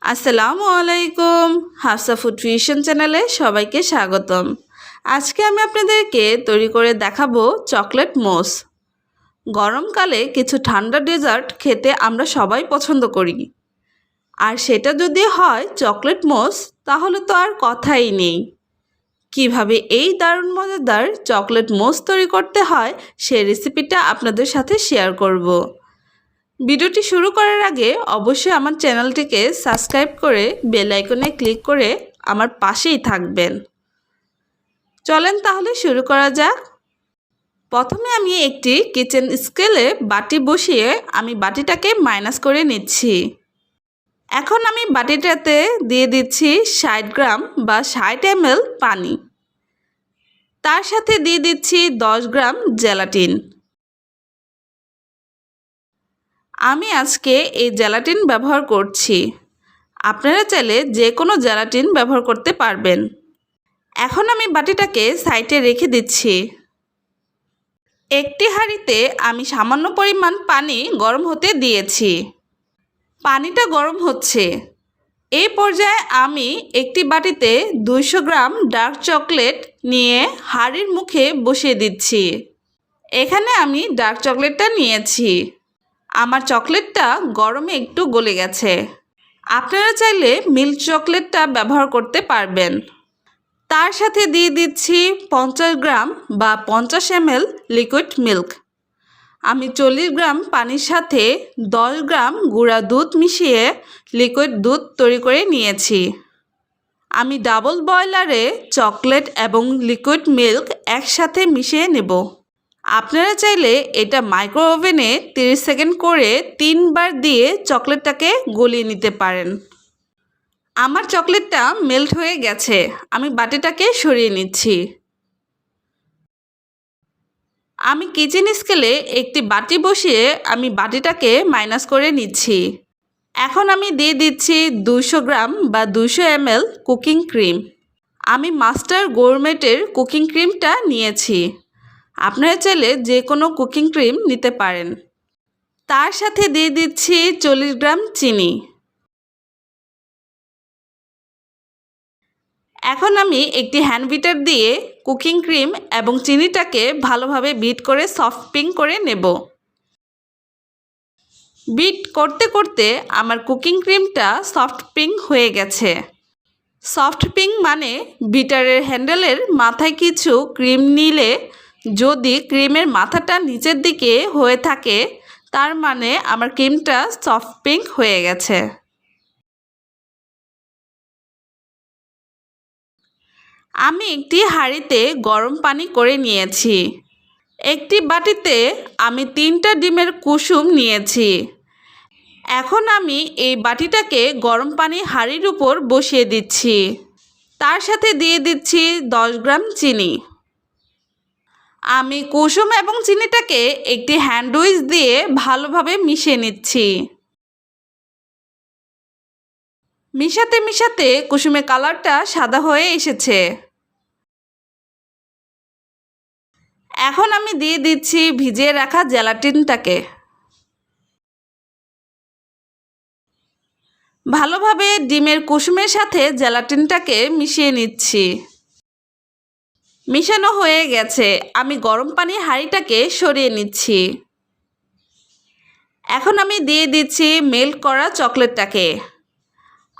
আসসালামু আলাইকুম। Hafsa food fusion চ্যানেলে সবাইকে স্বাগতম। আজকে আমি আপনাদেরকে তৈরি করে দেখাবো চকলেট মোস। গরমকালে কিছু ঠান্ডা ডেজার্ট খেতে আমরা সবাই পছন্দ করি, আর সেটা যদি হয় চকলেট মোস তাহলে তো আর কথাই নেই। কিভাবে এই দারুণ মজাদার চকলেট মোস তৈরি করতে হয় সেই রেসিপিটা আপনাদের সাথে শেয়ার করব। ভিডিওটি শুরু করার আগে অবশ্যই আমার চ্যানেলটিকে সাবস্ক্রাইব করে বেল আইকনে ক্লিক করে আমার পাশেই থাকবেন। চলেন তাহলে শুরু করা যাক। প্রথমে আমি একটি কিচেন স্কেলে বাটি বসিয়ে আমি বাটিটাকে মাইনাস করে নিচ্ছি। এখন আমি বাটিটাতে দিয়ে দিচ্ছি 60 গ্রাম বা 60 ml পানি। তার সাথে দিয়ে দিচ্ছি 10 গ্রাম জেলাটিন। আমি আজকে এই জেলাটিন ব্যবহার করছি, আপনারা চাইলে যে কোনো জেলাটিন ব্যবহার করতে পারবেন। এখন আমি বাটিটাকে সাইডে রেখে দিচ্ছি। একটি হাঁড়িতে আমি সামান্য পরিমাণ পানি গরম হতে দিয়েছি। পানিটা গরম হচ্ছে। এই পর্যায়ে আমি একটি বাটিতে 200 গ্রাম ডার্ক চকলেট নিয়ে হাঁড়ির মুখে বসিয়ে দিচ্ছি। এখানে আমি ডার্ক চকলেটটা নিয়েছি। আমার চকলেটটা গরমে একটু গলে গেছে। আপনারা চাইলে মিল্ক চকলেটটা ব্যবহার করতে পারবেন। তার সাথে দিয়ে দিচ্ছি 50 গ্রাম বা 50 ml লিকুইড মিল্ক। আমি 40 গ্রাম পানির সাথে 10 গ্রাম গুঁড়া দুধ মিশিয়ে লিকুইড দুধ তৈরি করে নিয়েছি। আমি ডাবল বয়লারে চকলেট এবং লিকুইড মিল্ক একসাথে মিশিয়ে নেব। আপনারা চাইলে এটা মাইক্রো ওভেনে 30 সেকেন্ড করে 3 বার দিয়ে চকলেটটাকে গলিয়ে নিতে পারেন। আমার চকলেটটা মেল্ট হয়ে গেছে, আমি বাটিটাকে সরিয়ে নিচ্ছি। আমি কিচেন স্কেলে একটি বাটি বসিয়ে আমি বাটিটাকে মাইনাস করে নিচ্ছি। এখন আমি দিয়ে দিচ্ছি 200 গ্রাম বা 200 ml কুকিং ক্রিম। আমি মাস্টার গোরমেটের কুকিং ক্রিমটা নিয়েছি। আপনারা চাইলে যে কোনো কুকিং ক্রিম নিতে পারেন। তার সাথে দিয়ে দিচ্ছি 40 গ্রাম চিনি। এখন আমি একটি হ্যান্ড বিটার দিয়ে কুকিং ক্রিম এবং চিনিটাকে ভালোভাবে বিট করে সফট পিঙ্ক করে নেব। বিট করতে করতে আমার কুকিং ক্রিমটা সফট পিঙ্ক হয়ে গেছে। সফট পিঙ্ক মানে বিটারের হ্যান্ডেলের মাথায় কিছু ক্রিম নিলে যদি ক্রিমের মাথাটা নিচের দিকে হয়ে থাকে তার মানে আমার ক্রিমটা সফট পিঙ্ক হয়ে গেছে। আমি একটি হাঁড়িতে গরম পানি করে নিয়েছি। একটি বাটিতে আমি 3টা ডিমের কুসুম নিয়েছি। এখন আমি এই বাটিটাকে গরম পানি হাঁড়ির উপর বসিয়ে দিচ্ছি। তার সাথে দিয়ে দিচ্ছি 10 গ্রাম চিনি। আমি কুসুম এবং চিনিটাকে একটি হ্যান্ড উইচ দিয়ে ভালোভাবে মিশিয়ে নিচ্ছি। মিশাতে মিশাতে কুসুমের কালারটা সাদা হয়ে এসেছে। এখন আমি দিয়ে দিচ্ছি ভিজিয়ে রাখা জেলাটিনটাকে। ভালোভাবে ডিমের কুসুমের সাথে জেলাটিনটাকে মিশিয়ে নিচ্ছি। মিশানো হয়ে গেছে। আমি গরম পানি হাঁড়িটাকে সরিয়ে নিচ্ছি। এখন আমি দিয়ে দিচ্ছি মেল্ট করা চকলেটটাকে।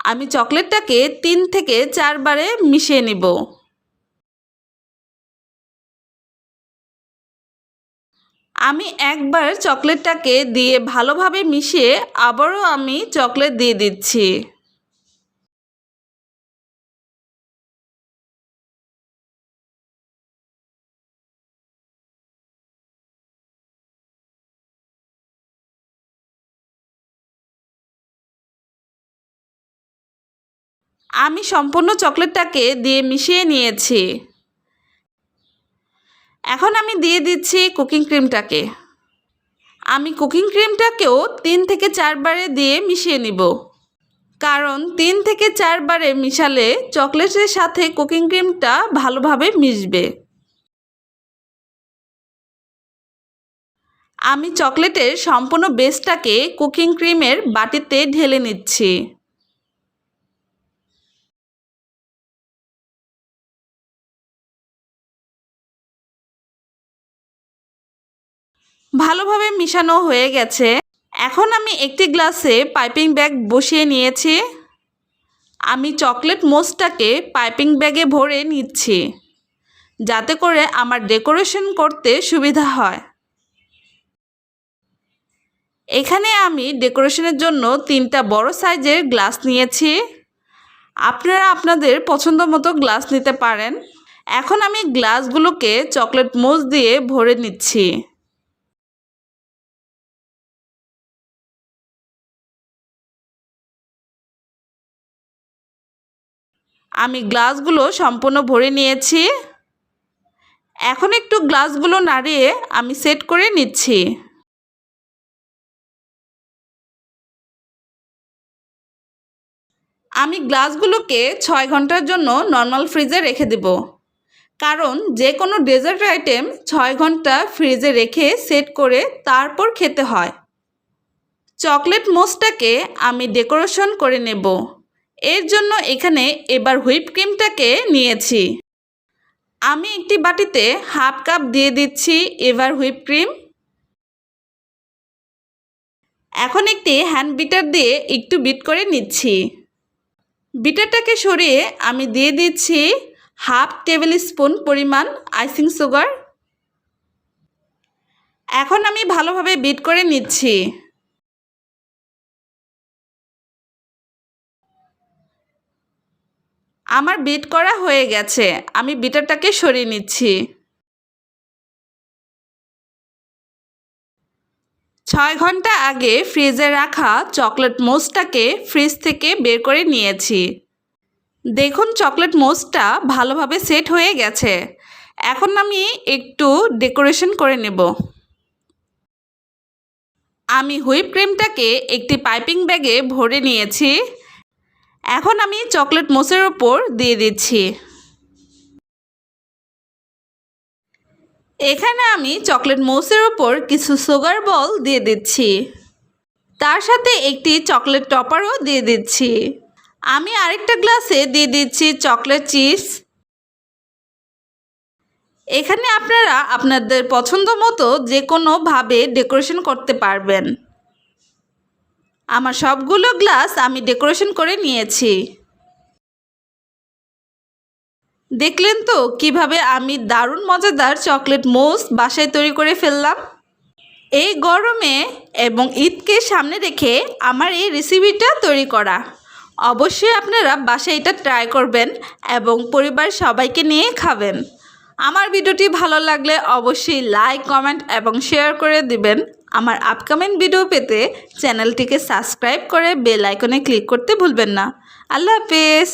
আমি চকলেটটাকে 3 থেকে 4 বারে মিশিয়ে নিব। আমি একবার চকলেটটাকে দিয়ে ভালোভাবে মিশিয়ে আবারও আমি চকলেট দিয়ে দিচ্ছি। আমি সম্পূর্ণ চকলেটটাকে দিয়ে মিশিয়ে নিয়েছি। এখন আমি দিয়ে দিচ্ছি কুকিং ক্রিমটাকে। আমি কুকিং ক্রিমটাকেও 3 থেকে 4 বারে দিয়ে মিশিয়ে নিব, কারণ 3 থেকে 4 বারে মিশালে চকলেটের সাথে কুকিং ক্রিমটা ভালোভাবে মিশবে। আমি চকলেটের সম্পূর্ণ বেসটাকে কুকিং ক্রিমের বাটিতে ঢেলে নিচ্ছি। ভালোভাবে মিশানো হয়ে গেছে। এখন আমি একটি গ্লাসে পাইপিং ব্যাগ বসিয়ে নিয়েছি। আমি চকলেট মোসটাকে পাইপিং ব্যাগে ভরে নিচ্ছি, যাতে করে আমার ডেকোরেশন করতে সুবিধা হয়। এখানে আমি ডেকোরেশনের জন্য 3টা বড় সাইজের গ্লাস নিয়েছি। আপনারা আপনাদের পছন্দ মতো গ্লাস নিতে পারেন। এখন আমি গ্লাসগুলোকে চকলেট মোস দিয়ে ভরে নিচ্ছি। আমি গ্লাসগুলো সম্পূর্ণ ভরে নিয়েছি। এখন একটু গ্লাসগুলো নাড়িয়ে আমি সেট করে নিচ্ছি। আমি গ্লাসগুলোকে 6 ঘন্টার জন্য নর্মাল ফ্রিজে রেখে দেব, কারণ যে কোনো ডেজার্ট আইটেম 6 ঘন্টা ফ্রিজে রেখে সেট করে তারপর খেতে হয়। চকলেট মোসটাকে আমি ডেকোরেশন করে নেব। এর জন্য এখানে এবার হুইপ ক্রিমটাকে নিয়েছি। আমি একটি বাটিতে 1/2 কাপ দিয়ে দিচ্ছি এবার হুইপ ক্রিম। এখন একটি হ্যান্ড বিটার দিয়ে একটু বিট করে নিচ্ছি। বিটারটাকে সরিয়ে আমি দিয়ে দিচ্ছি 1/2 টেবিল স্পুন পরিমাণ আইসিং সুগার। এখন আমি ভালোভাবে বিট করে নিচ্ছি। আমার বিট করা হয়ে গেছে। আমি বিটারটাকে সরিয়ে নিচ্ছি। 6 ঘন্টা আগে ফ্রিজে রাখা চকলেট মোসটাকে ফ্রিজ থেকে বের করে নিয়েছি। দেখুন চকলেট মোসটা ভালোভাবে সেট হয়ে গেছে। এখন আমি একটু ডেকোরেশন করে নেব। আমি হুইপ ক্রিমটাকে একটি পাইপিং ব্যাগে ভরে নিয়েছি। এখন আমি চকলেট মোসের উপর দিয়ে দিচ্ছি। এখানে আমি চকলেট মোসের উপর কিছু সুগার বল দিয়ে দিচ্ছি। তার সাথে একটি চকলেট টপারও দিয়ে দিচ্ছি। আমি আরেকটা গ্লাসে দিয়ে দিচ্ছি চকলেট চিপস। এখানে আপনারা আপনাদের পছন্দ মতো যে কোনোভাবে ডেকোরেশন করতে পারবেন। আমার সবগুলো গ্লাস আমি ডেকোরেশন করে নিয়েছি। দেখলেন তো কিভাবে আমি দারুণ মজাদার চকলেট মোস বাসায় তৈরি করে ফেললাম। এই গরমে এবং ঈদকে সামনে রেখে আমার এই রেসিপিটা তৈরি করা। অবশ্যই আপনারা বাসায় এটা ট্রাই করবেন এবং পরিবার সবাইকে নিয়ে খাবেন। আমার ভিডিওটি ভালো লাগলে অবশ্যই লাইক, কমেন্ট এবং শেয়ার করে দিবেন। আমার আপকামিং ভিডিও পেতে চ্যানেলটিকে সাবস্ক্রাইব করে বেল আইকনে ক্লিক করতে ভুলবেন না। আল্লাহ হাফেজ।